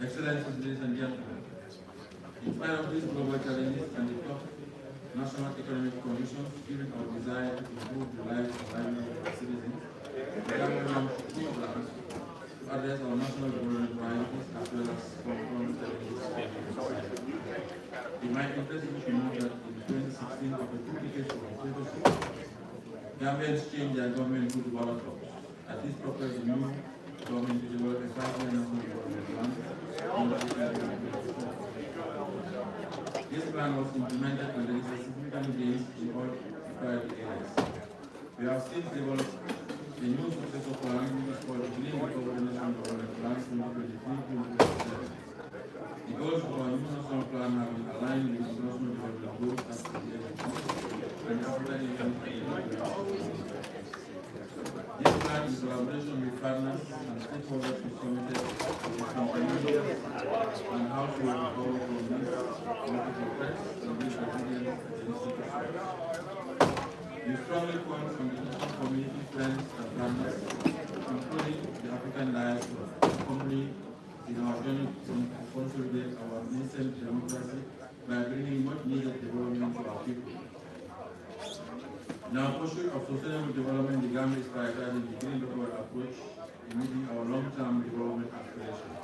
Excellencies, ladies and gentlemen, in spite of these global challenges and the tough national economic conditions, given our desire to improve the lives and livelihood of our citizens, the government launched two plans to address our national development priorities as well as confront challenges of the society. It might interest you to know that in 2016, after 2 decades of dictatorship, Gambians changed their government to the ballot box. At this purpose, the new government to develop a 5-year national development plan. This plan was implemented and there is a significant gains in all priority areas. We have since developed a new successor plan which is called the Clean Recovery National Development Plan 2023-2027. The goals of our new national plan have been aligned with the national development goals as per the SDGs and the African Union. This plan, in collaboration with partners and stakeholders, is committed to the comprehensive and how to recover from these multiple threats and build resilience against the. We strongly call on the international community, friends, and partners, including the African diaspora, to accompany in our journey to consolidate our nascent democracy by bringing much needed development to our people. In our pursuit of sustainable development, the Gambia is prioritizing the green recovery approach in meeting our long-term development aspirations.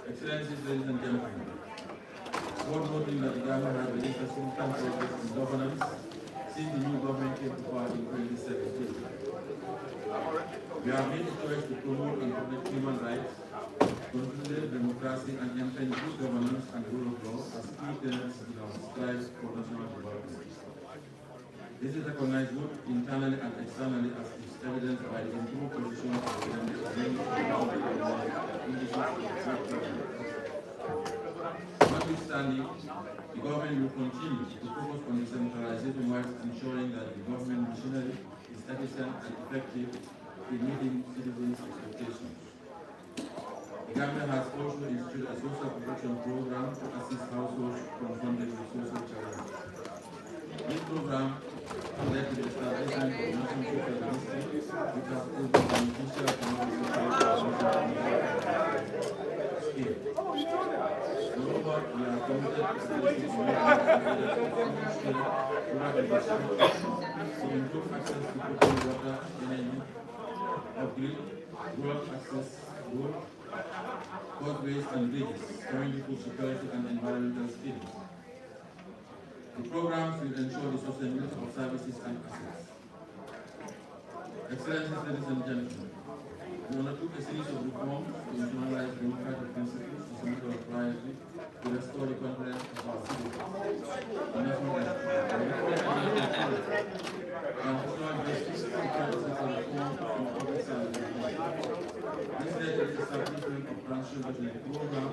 Excellencies, ladies and gentlemen, worth noting that the Gambia has registered significant progress in governance since the new government came to power in 2017. We have made a choice to promote and protect human rights, consolidate democracy, and maintain good governance and rule of law as key tenets in our strive for national development. This is recognized both internally and externally as is evidenced by the improved position of the Gambia. Notwithstanding, the government will continue to focus on decentralization while ensuring that the government machinery is efficient and effective in meeting citizens' expectations. The government has also instituted a social protection program to assist households confronted with social challenges. This program led to the establishment of national social ministry, which has proved beneficial to scale. Moreover, we are committed to improve access to potable water, energy, upgrade, rural access, road, causeway and bridges, community food security and environmental skills. The programs will ensure the sustainability of services and assets. Excellencies, ladies and gentlemen, We undertook a series of reforms to internalize democratic principles as a matter of priority to restore the confidence of our citizens. Transitional justice, social reform, and public service reform. This led to the establishment of transitional justice program,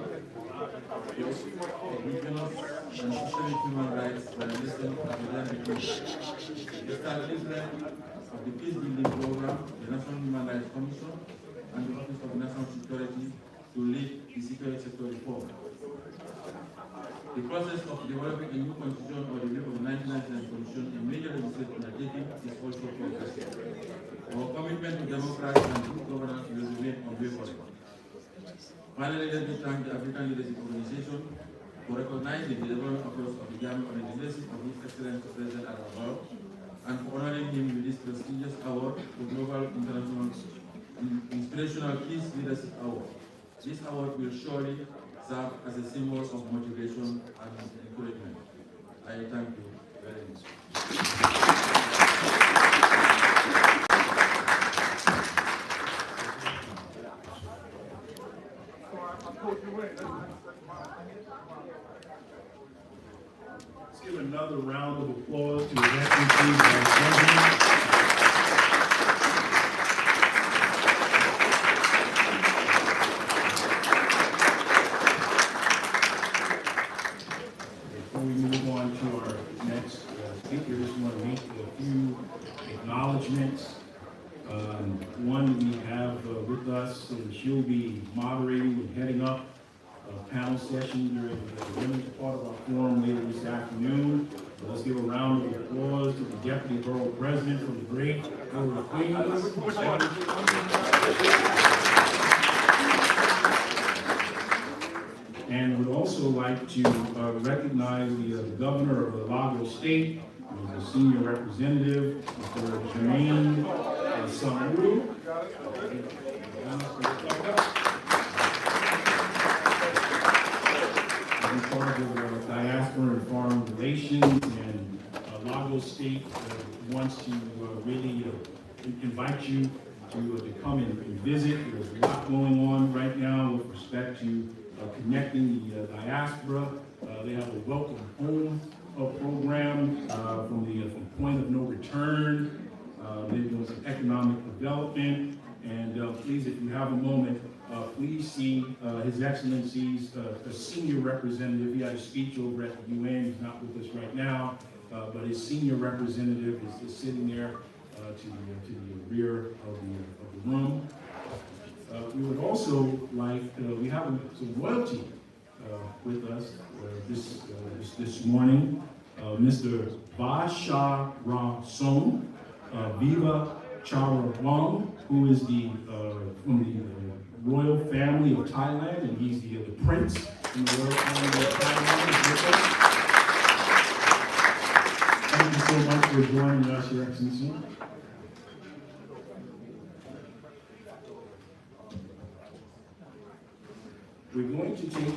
regional and social human rights violations at the land between. The establishment of the peace building program, the National Human Rights Commission, and the Office of National Security to lead the security sector reform. The process of developing a new constitution or the review of the 1999 Constitution in major legislative undertaking is also progressive. Our commitment to democracy and good governance will remain unwavering. Finally, let me thank the African Leadership Organization for recognizing the development approach of the Guyana on the leadership of His Excellency President Irfaan, and for honoring him with this prestigious award, the Global International Inspirational Peace Leadership Award. This award will surely serve as a symbol of motivation and encouragement. I thank you very much. Let's give another round of applause to His Excellency Vice President. Before we move on to our next speaker, I just want to make a few acknowledgments. One, we have with us, and she'll be moderating and heading up a panel session during the women's part of our forum later this afternoon. So let's give a round of applause to the Deputy Borough President from the great Borough of Queens. And would also like to recognize the Governor of the Lagos State, who is a senior representative, Mr. Jermaine Samuru. In charge of diaspora and foreign relations, and Lagos State wants to really invite you to come and visit. There's a lot going on right now with respect to connecting the diaspora. They have a welcome home program from the point of no return. They're doing some economic development. And please, if you have a moment, please see His Excellency's senior representative. He had a speech over at the UN. He's not with us right now, but his senior representative is sitting there to the rear of the room. We would also like, we have some royalty with us this morning. Mr. Ba Sha Ra Song, Viva Chara Wong, who is from the royal family of Thailand, and he's the prince in the royal family of Thailand. Thank you so much for joining us, Your Excellency. We're going to take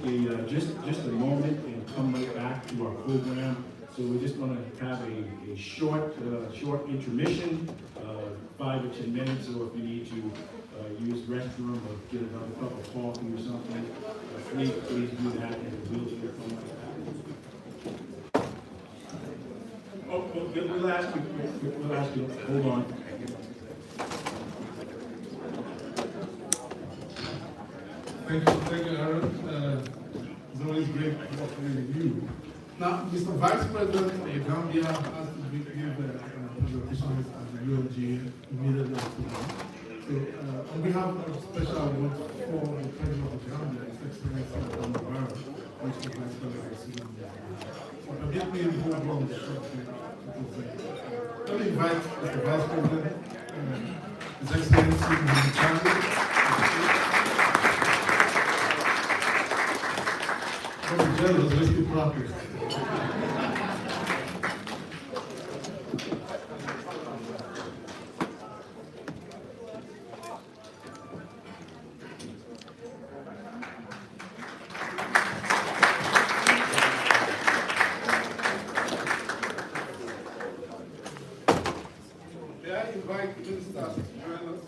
just a moment and come right back to our program. So we're just going to have a short intermission, 5 or 10 minutes, or if you need to use the restroom or get another cup of coffee or something, please do that in the wheelchair come right back. Oh, we'll ask you, hold on. Thank you, Aaron. It's always great working with you. Now, Mr. Vice President of Gambia has to give a presentation at the UNGA immediately after that. So, on behalf of special award for the President of Gambia, His Excellency Mnangagwa, which the Vice President is sitting there. So, permit me to hold on the short let me invite Mr. Vice President, His Excellency Mohamed. Jealous, let's be proper. May I invite ministers to join us?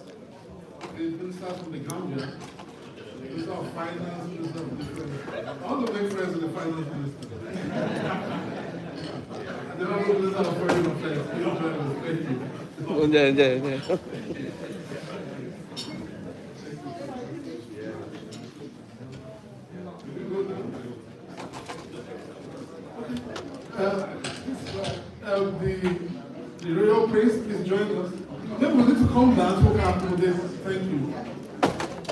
The ministers finance minister of defense. I want to make friends with the finance minister. And then I will listen to foreign affairs. You don't join us. Thank you. The royal prince, please join us. Maybe we need to come down to after this. Thank you.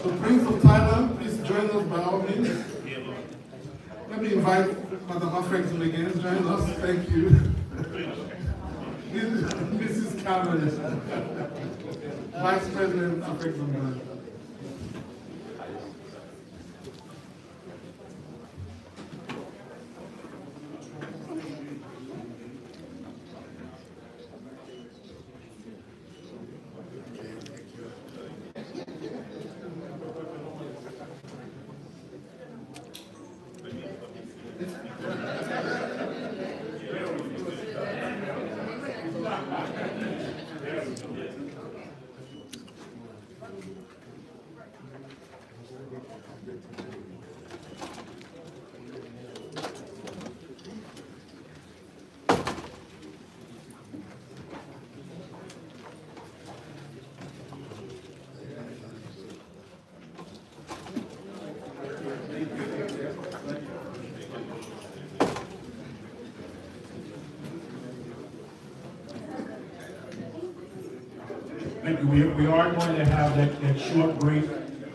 The Prince of Thailand, please join us by all means. Let me invite Madam Afrexim again, join us. Thank you. Mrs. Cameron, Vice President Afrexim. Thank you. We are going to have that short break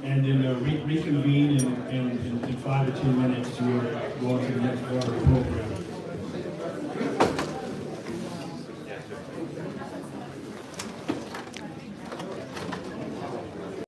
and then reconvene in 5 to 10 minutes to go on to the next part of the program.